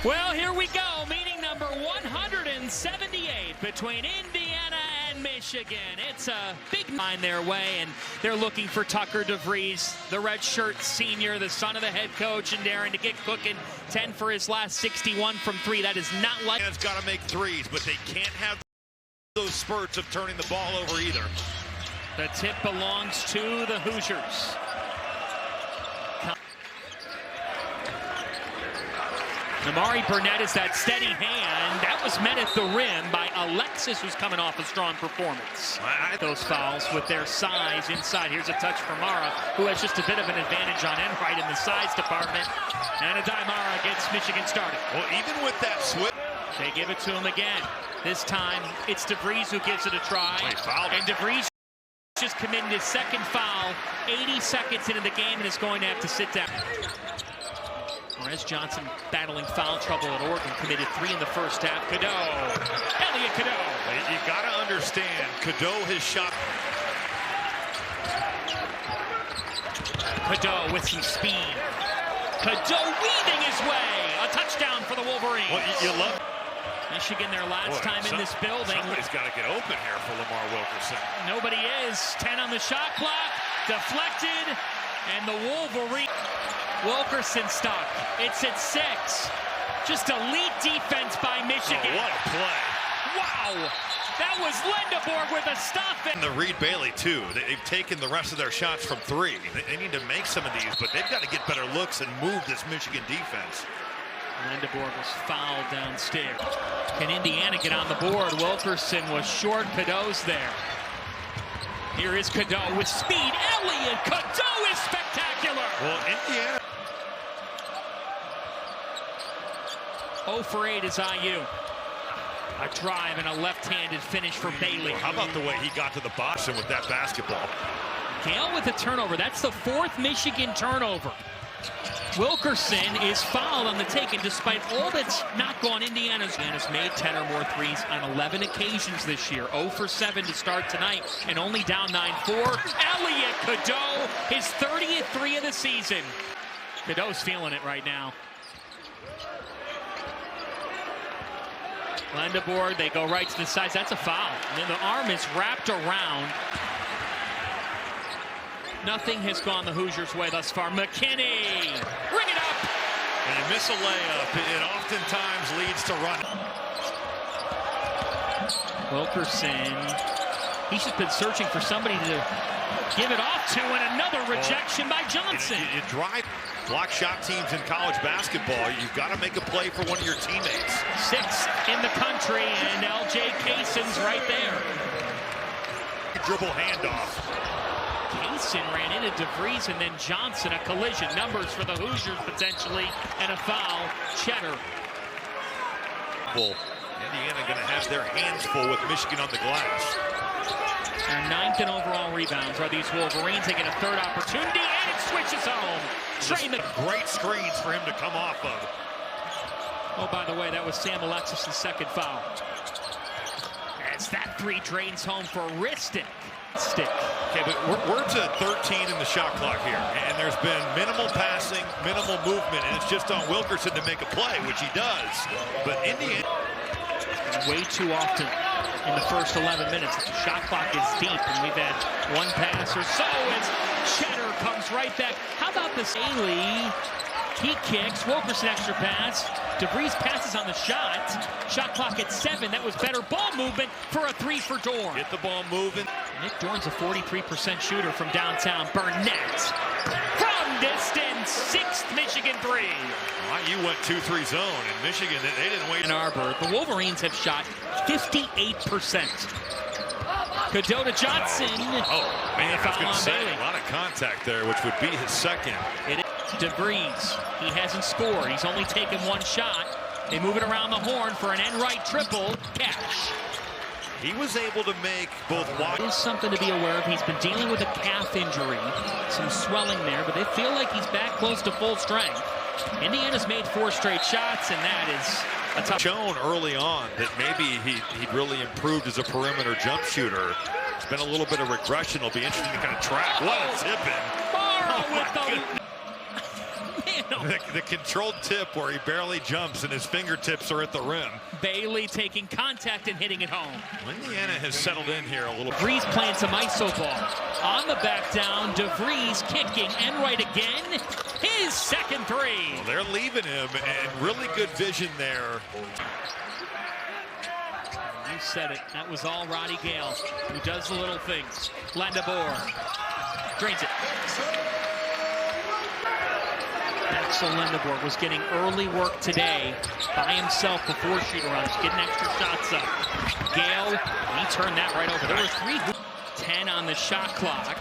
Well, here we go. Meeting number 178 between Indiana and Michigan. It's a big line their way, and they're looking for Tucker DeVries, the redshirt senior, the son of the head coach, and Darren to get cooking. 10 for his last 61 from three. That is not like. It's got to make threes, but they can't have those spurts of turning the ball over either. The tip belongs to the Hoosiers. Amari Burnett is that steady hand. That was met at the rim by Alexis, who's coming off a strong performance. Those fouls with their size inside. Here's a touch for Mara, who has just a bit of an advantage on Enright in the size department. And Mara gets Michigan started. Well, even with that switch, they give it to him again. This time, it's DeVries who gives it a try. And DeVries just committed his second foul 80 seconds into the game and is going to have to sit down. As Johnson battling foul trouble at Oregon, committed 3 in the first half. Cadeau, Elliot Cadeau. You got to understand, Cadeau has shot. Cadeau with some speed. Cadeau weaving his way. A touchdown for the Wolverines. Well, you love Michigan their last time in this building. Somebody's got to get open here for Lamar Wilkerson. Nobody is. 10 on the shot clock. Deflected. And the Wolverines. Wilkerson stuck. It's at 6. Just elite defense by Michigan. Oh, what a play. Wow. That was Lindeborg with a stop. And the Reed Bailey, too. They've taken the rest of their shots from 3. They need to make some of these, but they've got to get better looks and move this Michigan defense. Lindeborg was fouled downstairs. Can Indiana get on the board? Wilkerson was short. Cadeau's there. Here is Cadeau with speed. Elliot Cadeau is spectacular. Well, Indiana. 0 for 8 is IU. A drive and a left-handed finish for Bailey. Well, how about the way he got to the Boston with that basketball? Gale with a turnover. That's the 4th Michigan turnover. Wilkerson is fouled on the take, and despite all that's not gone, Indiana's made 10 or more threes on 11 occasions this year. 0 for 7 to start tonight, and only down 9-4. Elliot Cadeau, his 30th 3 of the season. Cadeau's feeling it right now. Lindeborg, they go right to the sides. That's a foul. And then the arm is wrapped around. Nothing has gone the Hoosiers' way thus far. McKinney, bring it up. And you miss a layup, it oftentimes leads to running. Wilkerson, he's just been searching for somebody to give it off to, and another rejection by Johnson. You drive block shot teams in college basketball. You've got to make a play for one of your teammates. 6th in the country, and L.J. Kaysen's right there. Dribble handoff. Kaysen ran into DeVries, and then Johnson, a collision. Numbers for the Hoosiers potentially, and a foul. Cheddar. Indiana going to have their hands full with Michigan on the glass. Their 9th in overall rebounds are these Wolverines. They get a 3rd opportunity, and it switches home. Great screens for him to come off of. Oh, by the way, that was Sam Alexis' 2nd foul. As that 3 drains home for Ristic. Okay, but we're to 13 in the shot clock here, and there's been minimal passing, minimal movement, and it's just on Wilkerson to make a play, which he does. But Indiana, way too often in the first 11 minutes, the shot clock is deep, and we've had 1 pass or so as Cheddar comes right back. How about this? Haley, he kicks. Wilkerson extra pass. DeVries passes on the shot. Shot clock at 7. That was better ball movement for a 3 for Dorn. Get the ball moving. Nick Dorn's a 43% shooter from downtown. Burnett from distance. 6th Michigan 3. You went 2-3 zone, and Michigan, they didn't wait. Ann Arbor, the Wolverines have shot 58%. Cadeau to Johnson. Oh, man, I was going to say, a lot of contact there, which would be his 2nd. It is DeVries. He hasn't scored. He's only taken 1 shot. They move it around the horn for an Enright triple. Cash. He was able to make both wide. There's something to be aware of. He's been dealing with a calf injury. Some swelling there, but they feel like he's back close to full strength. Indiana's made 4 straight shots, and that is a tough. Shown early on that maybe he'd really improved as a perimeter jump shooter. It's been a little bit of regression. It'll be interesting to kind of track. What a tip-in. Morrow with the... The controlled tip where he barely jumps and his fingertips are at the rim. Bailey taking contact and hitting it home. Indiana has settled in here a little. DeVries playing some iso ball. On the back down, DeVries kicking and right again. His second three. Well, they're leaving him, and really good vision there. You said it. That was all Roddy Gale, who does the little things. Lendabor drains it. Axel Lendabor was getting early work today by himself before shoot-arounds, getting extra shots up. Gale, he turned that right over. There were 10 on the shot clock.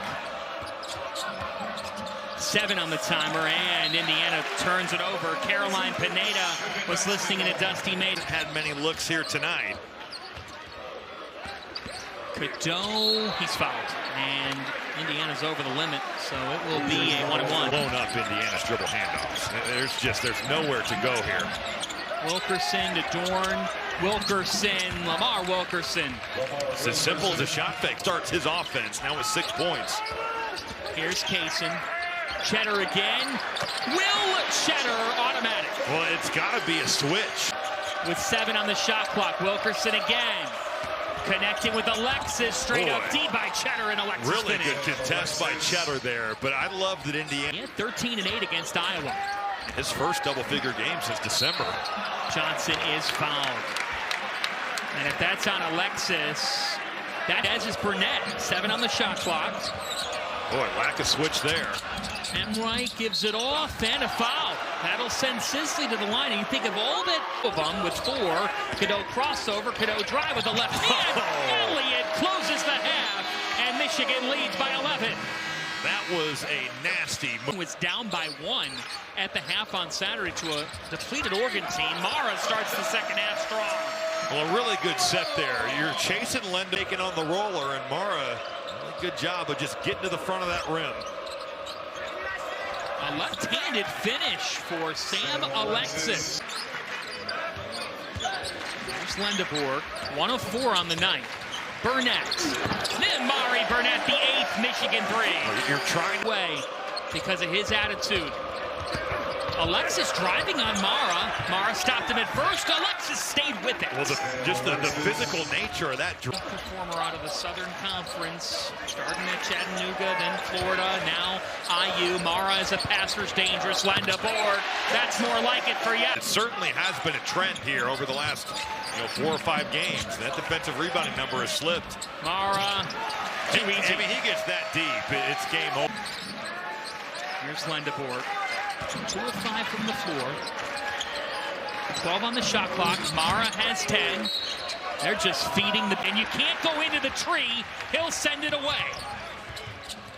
7 on the timer, and Indiana turns it over. Caroline Pineda was listening in a Dusty May. Had many looks here tonight. Cadeau, he's fouled, and Indiana's over the limit, so it will be a 1-1. Blown up Indiana's dribble handoffs. There's nowhere to go here. Wilkerson to Dorn. Wilkerson, Lamar Wilkerson. It's as simple as a shot fake. Starts his offense now with 6 points. Here's Kaysen. Cheddar again. Will Cheddar automatic. Well, it's got to be a switch. With 7 on the shot clock, Wilkerson again. Connecting with Alexis, straight up deep by Cheddar, and Alexis really finish. Good contest by Cheddar there, but I love that Indiana. He had 13 and 8 against Iowa. His first double-figure game since December. Johnson is fouled. And if that's on Alexis, that is Burnett. 7 on the shot clock. Boy, lack of switch there. Emright gives it off, and a foul. That'll send Sisley to the line. And you think of all that of them with 4. Cadeau crossover, Cadeau drive with the left hand. Elliott closes the half, and Michigan leads by 11. That was a nasty move. Was down by 1 at the half on Saturday to a depleted Oregon team. Mara starts the second half strong. Well, a really good set there. You're chasing Lendabor, taking on the roller, and Mara, really good job of just getting to the front of that rim. A left-handed finish for Sam Alexis. There's Lendabor, 1 of 4 on the night. Burnett. Mari Burnett, the 8th Michigan 3. You're trying away because of his attitude. Alexis driving on Mara. Mara stopped him at first. Alexis stayed with it. Well, just the physical nature of that. Performer out of the Southern Conference, starting at Chattanooga, then Florida, now IU. Mara is a passer's dangerous. Lendabor, that's more like it for you. It certainly has been a trend here over the last 4 or 5 games. That defensive rebounding number has slipped. Mara, too easy. I mean, he gets that deep, it's game over. Here's Lendabor. 2 of 5 from the floor. 12 on the shot clock. Mara has 10. They're just feeding the... And you can't go into the tree. He'll send it away.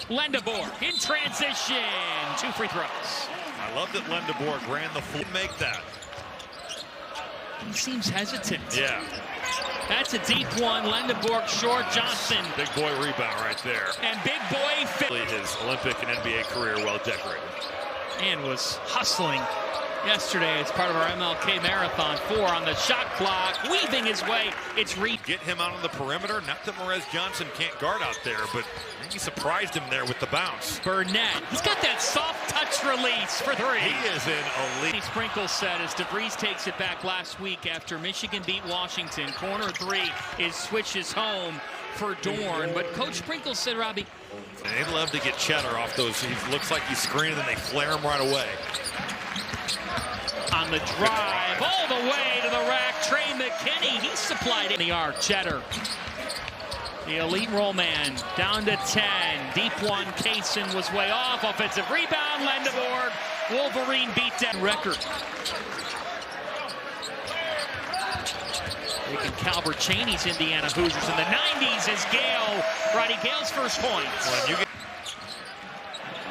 Lendabor in transition. 2 free throws. I love that Lendabor ran the floor. Make that. He seems hesitant. Yeah. That's a deep one. Lendabor short. Johnson. Big boy rebound right there. And big boy... His Olympic and NBA career well decorated. And was hustling yesterday as part of our MLK Marathon. 4 on the shot clock, weaving his way. It's Get him out on the perimeter. Not that Morez Johnson can't guard out there, but he surprised him there with the bounce. Burnett, he's got that soft touch release for 3. He is in elite. Sprinkle said as DeVries takes it back last week after Michigan beat Washington. Corner 3 is switches home for Dorn, but Coach Sprinkle said, Robbie, they love to get Cheddar off those. He looks like he's screening and they flare him right away. On the drive, all the way to the rack, Trey McKinney, he supplied in the arc. Cheddar, the elite roll man, down to 10. Deep one, Kaysen was way off. Offensive rebound, Lendabor. Wolverine beat down record. Taking Calbert Cheney's Indiana Hoosiers in the 90s as Gale, Roddy Gale's first points.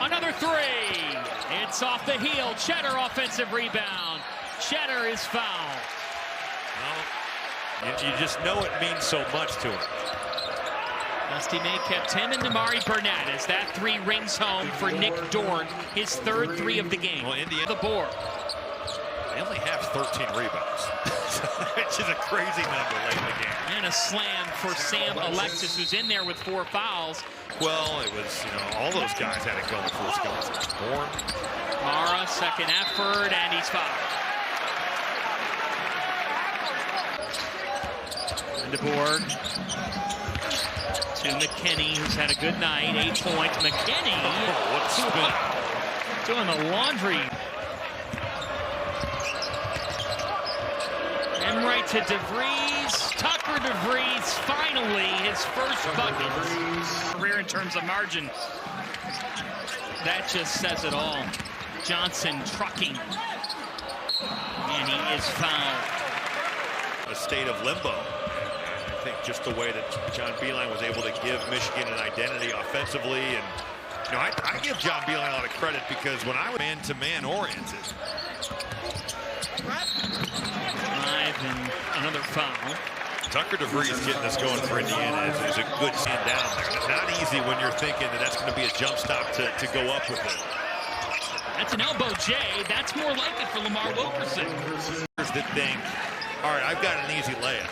Another 3. It's off the heel. Cheddar offensive rebound. Cheddar is fouled. Well, you just know it means so much to him. Dusty May kept him and Damari Burnett as that 3 rings home for Nick Dorn, his 3rd 3 of the game. Well, Indiana, the board. They only have 13 rebounds, which is a crazy number late in the game. And a slam for Sam Alexis, who's in there with 4 fouls. Well, it was, all those guys had it going for Wisconsin. Dorn, Mara, second effort, and he's fouled. Lindeborg to McKinney, who's had a good night. 8 points. McKinney. Oh, what a spin. Doing the laundry. And right to DeVries. Tucker DeVries, finally his first bucket. Career in terms of margin. That just says it all. Johnson trucking. And he is fouled. A state of limbo. I think just the way that John Beilein was able to give Michigan an identity offensively. And you know, I give John Beilein a lot of credit because when I was man-to-man oriented. Live and another foul. Tucker DeVries getting this going for Indiana is a good stand down there. Not easy when you're thinking that that's going to be a jump stop to go up with it. That's an elbow J. That's more like it for Lamar Wilkerson. That think, all right, I've got an easy layup.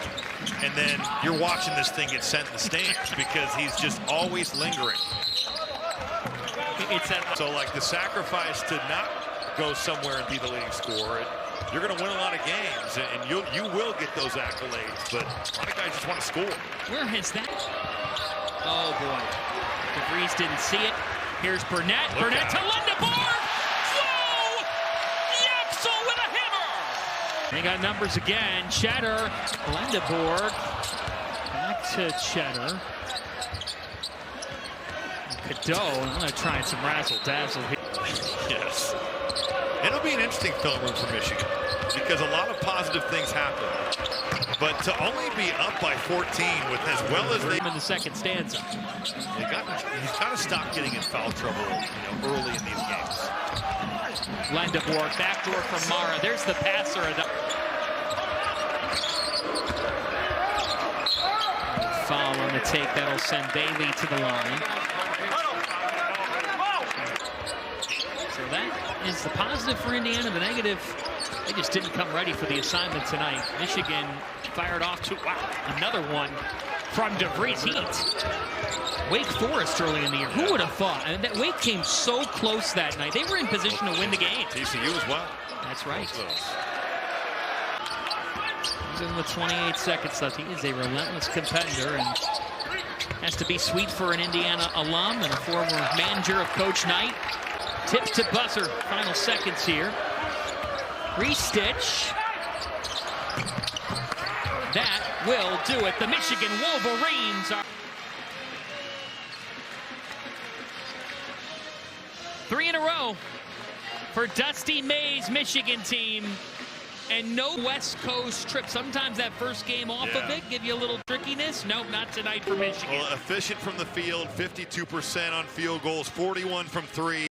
And then you're watching this thing get sent in the stands because he's just always lingering. So like the sacrifice to not go somewhere and be the leading scorer, you're going to win a lot of games, and you will get those accolades, but a lot of guys just want to score. Where has that? Oh, boy. DeVries didn't see it. Here's Burnett. Burnett to Lindeborg. Whoa! Yapsel with a hammer! They got numbers again. Cheddar. Lindeborg. Back to Cheddar. Cadeau. I'm going to try some razzle-dazzle here. Yes. It'll be an interesting film room for Michigan because a lot of positive things happen. But to only be up by 14 with as well as they in the second stanza. He's got to stop getting in foul trouble, early in these games. Lindeborg, backdoor from Mara. There's the passer. Foul on the take. That'll send Bailey to the line. So that is the positive for Indiana. The negative, they just didn't come ready for the assignment tonight. Michigan fired off to, wow, another one from DeVries. Heat. Wake Forest early in the year. Who would have thought? And that Wake came so close that night. They were in position to win the game. TCU as well. That's right. He's in with 28 seconds left. He is a relentless competitor and has to be sweet for an Indiana alum and a former manager of Coach Knight. Tip to buzzer. Final seconds here. Restitch. That will do it. The Michigan Wolverines are 3 in a row for Dusty May's Michigan team. And no West Coast trip. Sometimes that first game off of it give you a little trickiness. Nope, not tonight for Michigan. Well, efficient from the field, 52% on field goals, 41 from 3.